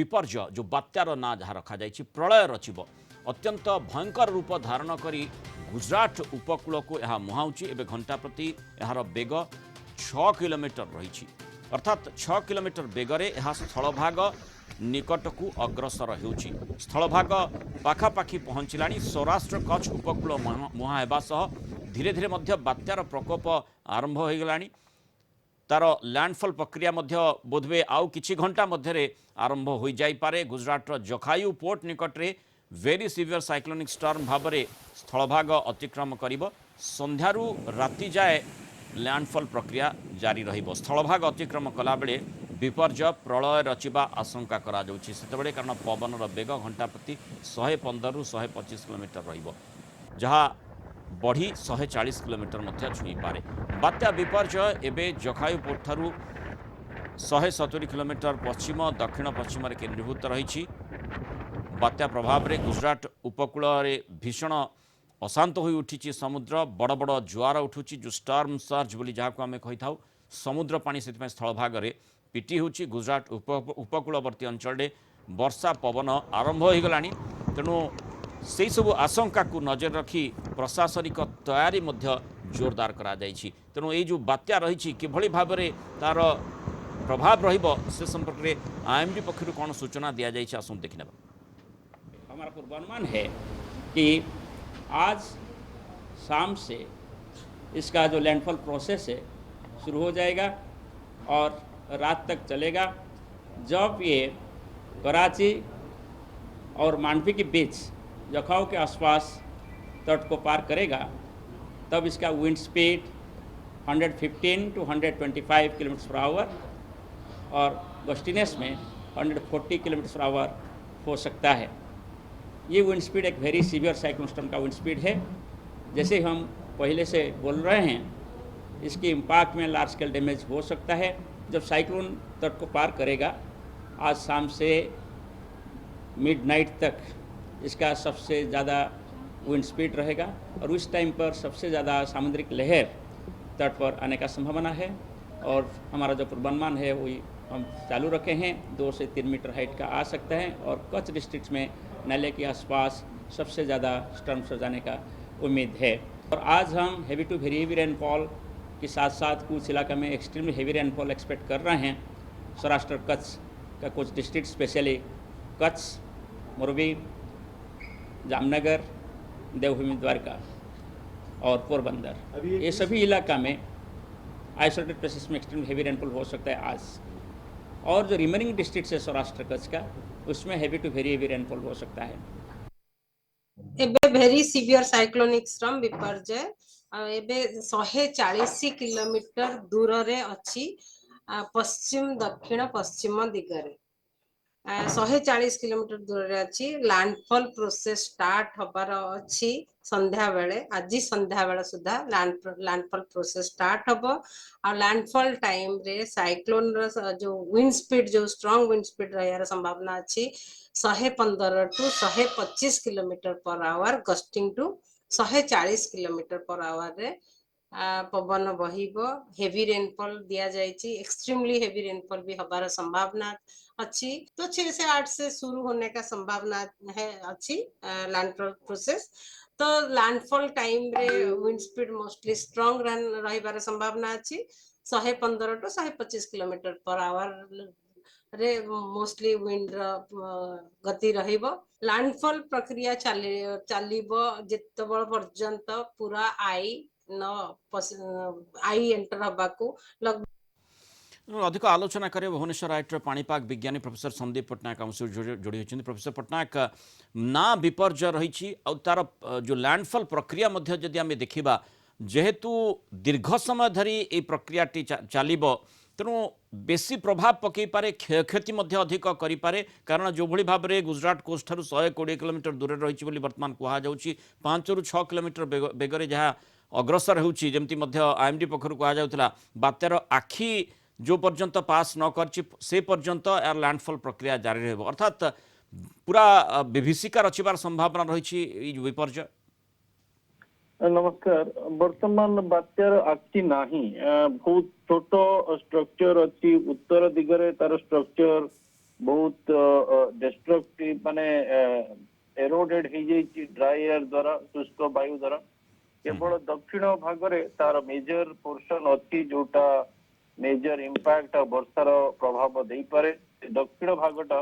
विपर्य जो बात्यार ना जहाँ रखा जाइछि प्रलय रचिब अत्यंत भयंकर रूप धारण करी गुजरात उपकूल को यह मुहाउछि। एबे घंटा प्रति यार बेग 6 किलोमीटर रही अर्थात 6 किलोमीटर बेगरे यह स्थलभाग निकट को अग्रसर होउछि। स्थलभाग पाखापाखि पहुँचलानी सौराष्ट्र कच्छ उपकूल मुहां हेबा सह धीरे धीरे मध्य बात्यार प्रकोप आरंभ हो गलानी। तार लैंडफॉल प्रक्रिया मध्य बोधवे आउ किछि घंटा मध्य आरंभ हो जाई पारे। गुजरात जखायु पोर्ट निकट रे वेरी सीवियर साइक्लोनिक स्टॉर्म भाव में स्थलभाग अतिक्रम करिब। संध्यारू राति जाए लैंडफॉल प्रक्रिया जारी रहिब। स्थलभाग अतिक्रम कला बेले विपर्य प्रलय रचिबा आशंका करा जाउछि सेतबेले, कारण पवनर बेग घंटा प्रति 115 रु 125 किलोमीटर रहिब, जहाँ बढ़ी 140 किलोमीटर मध्य छुई पारे। बात्या विपर्य एबे जखायु पोर्ट ठारू 170 किलोमीटर पश्चिम दक्षिण पश्चिम केन्द्रीभूत रही। बात्या प्रभाव में गुजरात उपकूल भीषण अशांत हो उठी समुद्र। बड़ बड़ जुआर उठुची जो स्टॉर्म सर्ज बोली जहाँ आम कही था। समुद्र पानी से स्थलभाग में पिटी होची। गुजरात उपकूलवर्ती अंचल वर्षा पवन आरंभ हो गला। तेणु से सबू आशंका को नजर रखी प्रशासनिक तैयारी जोरदार करा जाइछि। तेणु ये जो बात्या रही किभली भाव में तार प्रभाव रहिबो से संपर्क में आईएमडी पक्षर कौन सूचना दि जाइछि आसु देखने। हमारा पूर्वानुमान है कि आज शाम से इसका जो लैंडफॉल प्रोसेस है शुरू हो जाएगा और रात तक चलेगा। जब ये कराची और मांडवी के बीच जखाऊ के आसपास तट को पार करेगा तब इसका wind speed 115 to 125 kilometre per hour और गस्टिनेस में 140 किलोमीटर पर आवर हो सकता है। ये विंड स्पीड एक वेरी सीवियर साइक्लोन स्टॉर्म का विंड स्पीड है। जैसे हम पहले से बोल रहे हैं, इसके इम्पैक्ट में लार्ज स्केल डैमेज हो सकता है। जब साइक्लोन तट को पार करेगा आज शाम से मिडनाइट तक इसका सबसे ज़्यादा विंड स्पीड रहेगा और उस टाइम पर सबसे ज़्यादा सामुद्रिक लहर तट पर आने का संभावना है। और हमारा जो पूर्वानुमान है वही हम चालू रखे हैं, 2 से 3 मीटर हाइट का आ सकता है और कच्छ डिस्ट्रिक्ट में नाले के आसपास सबसे ज़्यादा स्टॉर्म हो जाने का उम्मीद है। और आज हम heavy to very heavy rainfall के साथ साथ कुछ इलाका में एक्सट्रीमली हेवी रेनफॉल एक्सपेक्ट कर रहे हैं। सौराष्ट्र कच्छ का कुछ डिस्ट्रिक्ट स्पेशली कच्छ, मोरबी, जामनगर, देवभूमि द्वारका और पोरबंदर, ये सभी इलाका में आइसोलेटेड प्लेसेस में एक्सट्रीम हेवी रेनफॉल हो सकता है आज। और जो रिमेनिंग डिस्ट्रिक्ट है सौराष्ट्र कच्छ का, उसमें heavy to very heavy rainfall हो सकता है। एबे very severe cyclonic storm Biparjoy एबे 140 किलोमीटर दूर रे अछि पश्चिम दक्षिण पश्चिम दिगरे 140 किलोमीटर दूर रे अछि। लैंडफॉल प्रोसेस स्टार्ट होबार अछि संध्या बेले, आज संध्या बेले सुधा लैंडफॉल प्रोसेस स्टार्ट होबो। और लैंडफॉल टाइम रे साइक्लोन जो विंड स्पीड जो स्ट्रांग विंड स्पीड रहियार संभावना अछि 115 to 125 kilometre per hour, gusting to 140 kilometre per hour रे पवन बहिबो। हेवी रेनफॉल दिया जाइछि, एक्सट्रीमली हेवी रेनफॉल भी हबार संभावना अच्छी। तो 6 से 8 से शुरू होने का संभावना है अच्छी लैंडफॉल प्रोसेस। तो लैंडफॉल टाइम रे विंड स्पीड मोस्टली स्ट्रांग रहिबार संभावना अच्छी 115 टू 125 किलोमीटर पर आवर रे मोस्टली विंड गति रहिबो। लैंडफॉल प्रक्रिया चलिबो जेतबळ पर्यंत पूरा आई एंटर हबाकू लग। अधिक आलोचना करें भुवनेश्वर आईटर पाणीपाग विज्ञानी प्रोफेसर संदीप पट्टनायक आम जोड़ी होती। प्रोफेसर पट्टनायक ना विपर्य रही तार जो लैंडफॉल प्रक्रिया जदि आम देखा जेहेतु दीर्घ समय धरी ये प्रक्रियाटी चलो तेणु बेसी प्रभाव पकई पारे, क्षयक्षति अधिक करें। कारण जो भाई भाव में गुजरात कोस्ट ठार 120 किलोमीटर दूर रही बर्तमान कहुच्छी 5 ରୁ 6 किलोमीटर बेगर जहाँ अग्रसर होमती आईएमडी पक्षर कहुला बात्यार आखि जो पर्यंत पास न कर से पर्यंत यार लैंडफॉल प्रक्रिया जारी रही। अर्थात पूरा विभीषिका रचिबार संभावना रही विपर्य। नमस्कार। वर्तमान बात्यार आखि नहीं, बहुत छोट स्ट्रक्चर अच्छी उत्तर दिगरे तार स्ट्रक्चर बहुत डिस्ट्रक्टिव माने एरोडेड हो जाइए ड्राई एयर द्वारा शुष्क वायु द्वारा केवल दक्षिण भाग में तार मेजर पोर्शन अच्छी जोटा मेजर इंपैक्ट वर्षार प्रभाव दे पारे दक्षिण भागटा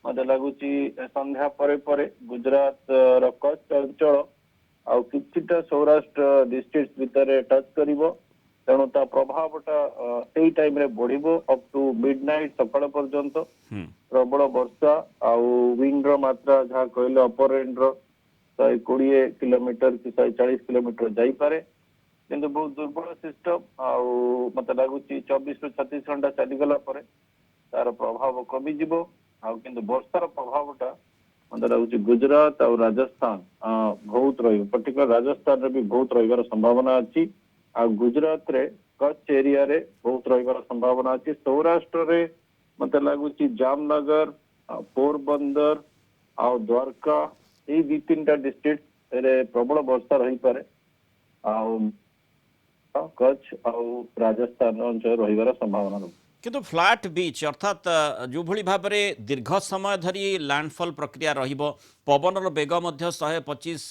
मत लगुच संध्या परे गुजरात रो कच्छ अंचल आउ किछिटा सौराष्ट्र डिस्ट्रिक्ट भितर टच करिवो तेणु ता प्रभावटा सेई टाइम रे बढ़िबो अप टू मिडनाइट सकाळ पर्यंत प्रबल वर्षा आउ विंड रो मात्रा जहाँ कहले अपर रेंज रो 120 किलोमीटर कि 140 किलोमीटर जाई पारे किंतु बहुत दुर्बल सिस्टम आउ मत लगुच 24 ରୁ 36 घंटा चलीगला पर तार प्रभाव कमी जीवो आउ किंतु वर्षार प्रभावटा मत लगुच गुजरात और राजस्थान बहुत रही पर्टिकुलर राजस्थान रे भी बहुत रहिबार संभावना अच्छी आ गुजरात रे कच्छ एरिया रे बहुत रहिबार संभावना अच्छी सौराष्ट्र रे मत लगुच जामनगर पोरबंदर आ द्वारका ये दी तीन डिस्ट्रिक्ट रे प्रबल वर्षा रही पारे आउ कच्छ आउ राजस्थान अंचल रहिबार संभावना रही किंतु फ्लैट बीच अर्थात जो भली भाव में दीर्घ समय धरी लैंडफॉल प्रक्रिया रहिबो पवनर बेग मध्य 125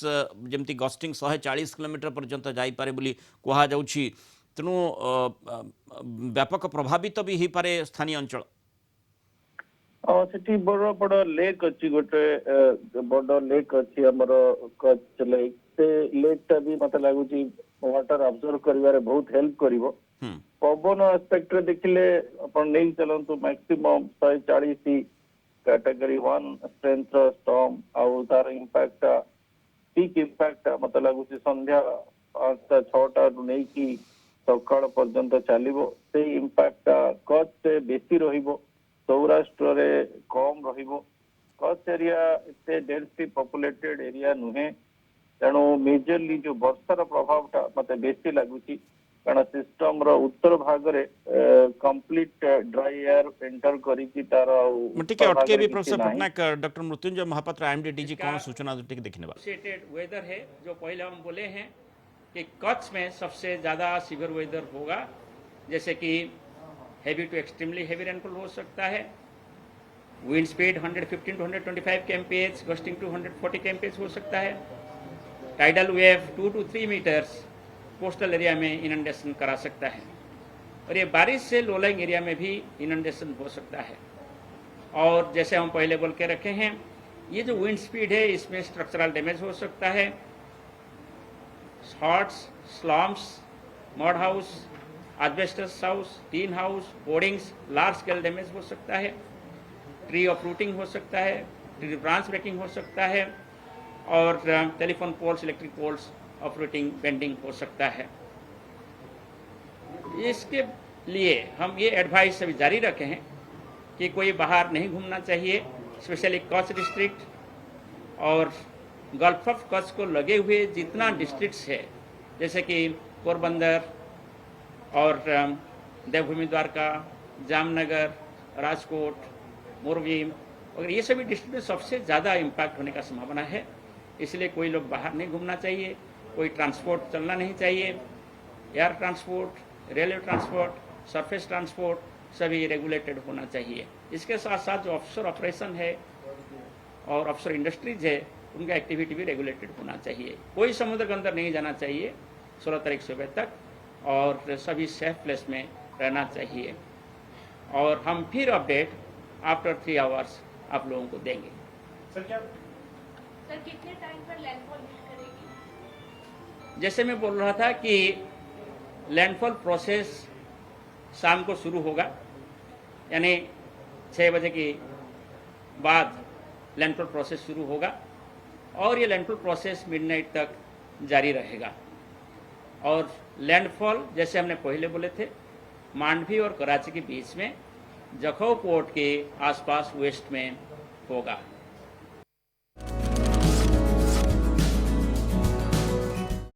जमती गस्टिंग 140 किलोमीटर पर्यंत जाई पारे बोली कहा जाउछि तेणु व्यापक प्रभावित भी ही पारे स्थानीय अंचल सेठी बड़ बड़ लेक अच्छी गोटे बड़ लेक अच्छी हमर कच्छ लेक से लेक टा भी मत लगुच वाटर अब्जर्व करिवारे बहुत हेल्प करिवो पवन एस्पेक्ट रे देखिले अपन नहीं चलंतु मैक्सिमम 140 कैटेगरी 1 स्ट्रेंथ स्टॉर्म आउ तार इंपैक्ट पीक इंपैक्ट मत लगुच संध्या 5-6 रु नहीं कि सकाळ पर्यंत चलिबो से इंपैक्ट कच्छ से बेसी रहिबो सौराष्ट्र रे कम रहिबो कच्छ एरिया इतने डेंसली पॉपुलेटेड एरिया नुहे तेणु मेजरली जो वर्षार प्रभावटा मत बेसी लगुच कारण सिस्टम रो उत्तर भाग रे कंप्लीट ड्राई एयर एंटर करिकी तार टिके अटके भी professor Patnaik doctor Mrutyunjay Mohapatra IMD कौन सूचना टिके देखने वेदर है जो पहले हम बोले हैं कि कच्छ में सबसे ज़्यादा सीवियर वेदर होगा जैसे कि heavy to extremely heavy rainfall हो सकता है wind speed 115 to 125 kmph gusting to 140 kmph हो सकता है tidal wave 2 to 3 metres coastal area में इनंडेशन करा सकता है और ये बारिश से लोलाइंग एरिया में भी इनंडेशन हो सकता है और जैसे हम पहले बोल के रखे हैं ये जो विंड स्पीड है इसमें स्ट्रक्चरल डैमेज हो सकता है shorts slums mud house asbestos house tin house hoardings large scale damage हो सकता है ट्री अपरूटिंग हो सकता है ट्री ब्रांच ब्रेकिंग हो सकता है और telephone poles electric poles operating bending हो सकता है इसके लिए हम ये एडवाइस अभी जारी रखे हैं कि कोई बाहर नहीं घूमना चाहिए स्पेशली कच्छ डिस्ट्रिक्ट और गल्फ ऑफ कच्छ को लगे हुए जितना डिस्ट्रिक्ट्स है जैसे कि पोरबंदर और देवभूमि द्वारका जामनगर राजकोट मोरबी और ये सभी डिस्ट्रिक्ट में सबसे ज़्यादा इम्पैक्ट होने का संभावना है इसलिए कोई लोग बाहर नहीं घूमना चाहिए कोई ट्रांसपोर्ट चलना नहीं चाहिए air transport railway transport surface transport सभी रेगुलेटेड होना चाहिए इसके साथ साथ जो ऑफशोर ऑपरेशन है और ऑफशोर इंडस्ट्रीज है उनका एक्टिविटी भी रेगुलेटेड होना चाहिए कोई समुद्र के अंदर नहीं जाना चाहिए 16 तारीख सुबह तक और सभी सेफ प्लेस में रहना चाहिए और हम फिर अपडेट आफ्टर 3 आवर्स आप लोगों को देंगे सर कितने टाइम पर लैंडफॉल हिट करेगी जैसे मैं बोल रहा था कि लैंडफॉल प्रोसेस शाम को शुरू होगा यानी 6 बजे के बाद लैंडफॉल प्रोसेस शुरू होगा और ये लैंडफॉल प्रोसेस मिडनाइट तक जारी रहेगा और लैंडफॉल जैसे हमने पहले बोले थे मांडवी और कराची के बीच में जखौ पोर्ट के आसपास वेस्ट में होगा।